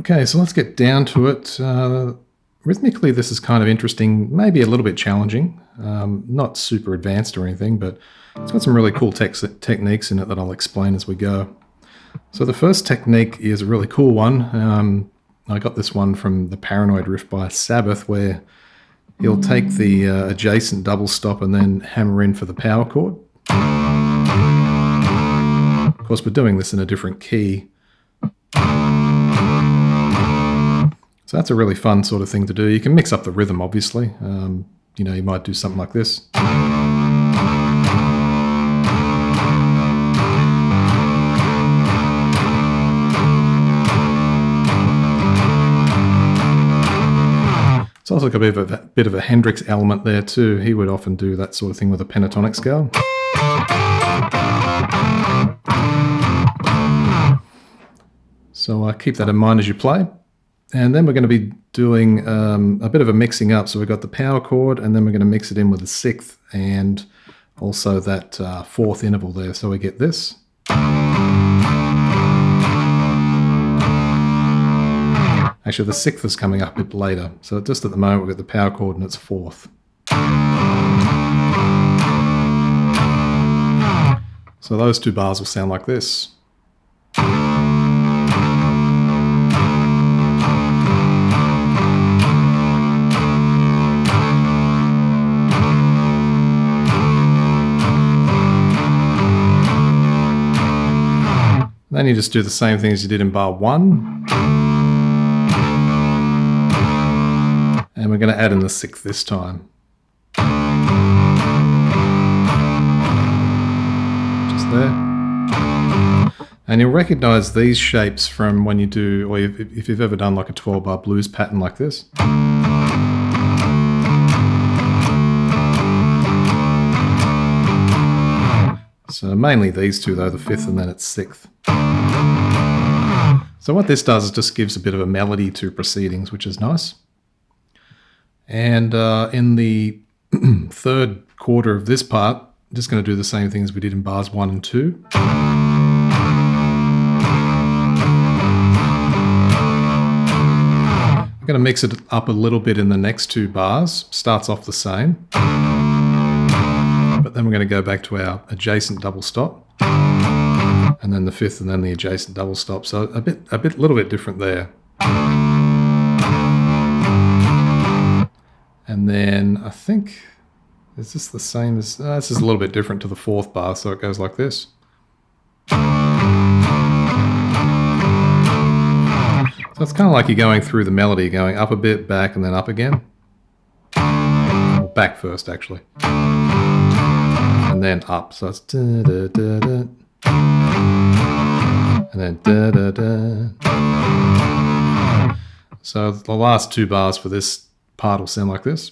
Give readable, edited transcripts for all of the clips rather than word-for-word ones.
Okay, so let's get down to it. Rhythmically, this is kind of interesting, maybe a little bit challenging, not super advanced or anything, but it's got some really cool techniques in it that I'll explain as we go. So the first technique is a really cool one. I got this one from the Paranoid riff by Sabbath, where he'll take the adjacent double stop and then hammer in for the power chord. Of course, we're doing this in a different key. So that's a really fun sort of thing to do. You can mix up the rhythm, obviously. You know, you might do something like this. It's also got a bit of a Hendrix element there too. He would often do that sort of thing with a pentatonic scale. So keep that in mind as you play. And then we're going to be doing a bit of a mixing up. So we've got the power chord, and then we're going to mix it in with the sixth and also that fourth interval there. So we get this. Actually, the sixth is coming up a bit later. So just at the moment, we've got the power chord and it's fourth. So those two bars will sound like this. Then you just do the same thing as you did in bar 1. And we're going to add in the sixth this time. Just there. And you'll recognize these shapes from when you do, or if you've ever done like a 12-bar blues pattern like this. So mainly these two though, the fifth and then it's sixth. So what this does is just gives a bit of a melody to proceedings, which is nice. And in the third quarter of this part, I'm just going to do the same thing as we did in bars 1 and 2. I'm going to mix it up a little bit in the next two bars. Starts off the same. But then we're going to go back to our adjacent double stop. And then the fifth and then the adjacent double stop. So a little bit different there. And then I think, is this the same as, this is a little bit different to the fourth bar, so it goes like this. So it's kind of like you're going through the melody, going up a bit, back, and then up again. Or back first, actually. And then up, so it's da da da da. And then da da da. So the last two bars for this part will sound like this.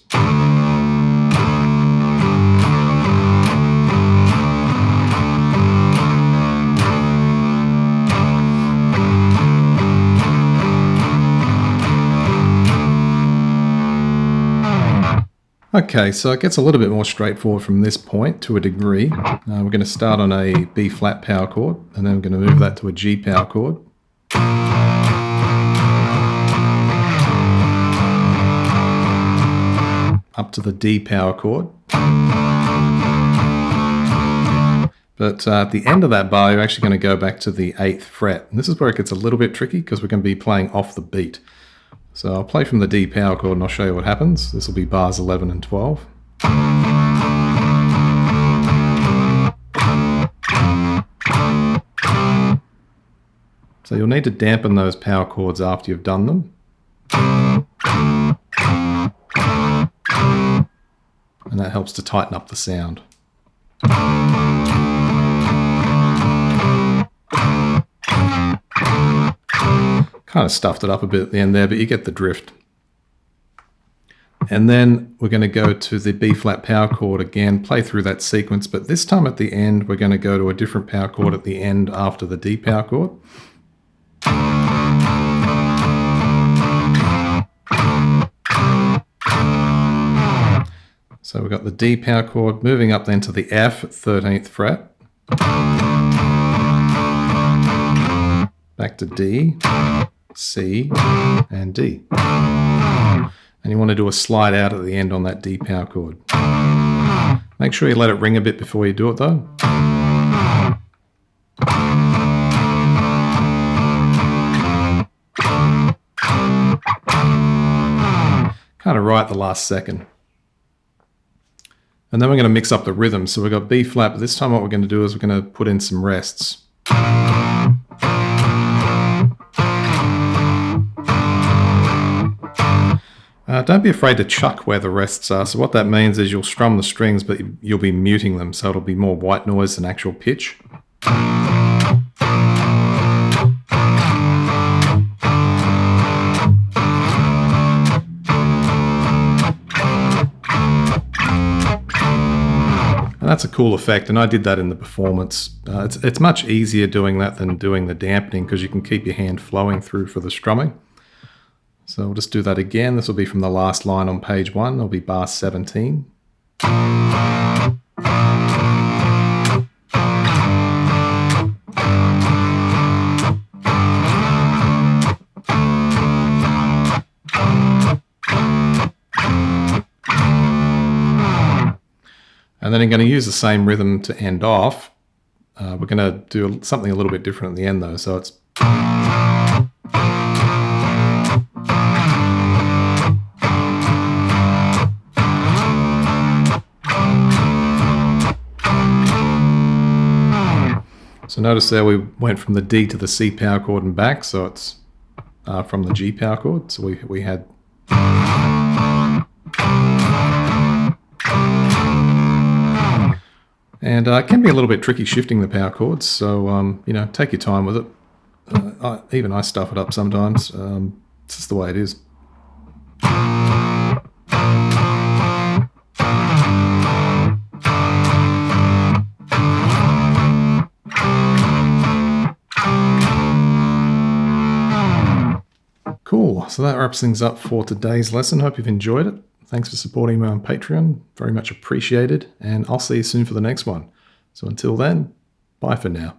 Okay, so it gets a little bit more straightforward from this point to a degree. We're going to start on a B flat power chord, and then we're going to move that to a G power chord. Up to the D power chord. But at the end of that bar, you're actually going to go back to the 8th fret. And this is where it gets a little bit tricky because we're going to be playing off the beat. So I'll play from the D power chord and I'll show you what happens. This will be bars 11 and 12. So you'll need to dampen those power chords after you've done them. And that helps to tighten up the sound. Kind of stuffed it up a bit at the end there, but you get the drift. And then we're going to go to the B flat power chord again, play through that sequence, but this time at the end we're going to go to a different power chord at the end after the D power chord. So we've got the D power chord, moving up then to the F at 13th fret. Back to D. C, and D. And you want to do a slide out at the end on that D power chord. Make sure you let it ring a bit before you do it though. Kind of right at the last second. And then we're going to mix up the rhythm. So we've got B flat, but this time what we're going to do is we're going to put in some rests. Don't be afraid to chuck where the rests are. So what that means is you'll strum the strings, but you'll be muting them. So it'll be more white noise than actual pitch. And that's a cool effect, and I did that in the performance. It's much easier doing that than doing the dampening because you can keep your hand flowing through for the strumming. So we'll just do that again. This will be from the last line on page 1. It'll be bar 17. And then I'm going to use the same rhythm to end off. We're going to do something a little bit different at the end though. So it's... So notice there we went from the D to the C power chord and back. So it's from the G power chord. So we had... And it can be a little bit tricky shifting the power chords, so you know, take your time with it. Even I stuff it up sometimes. It's just the way it is. Cool, so that wraps things up for today's lesson. Hope you've enjoyed it. Thanks for supporting me on Patreon. Very much appreciated. And I'll see you soon for the next one. So until then, bye for now.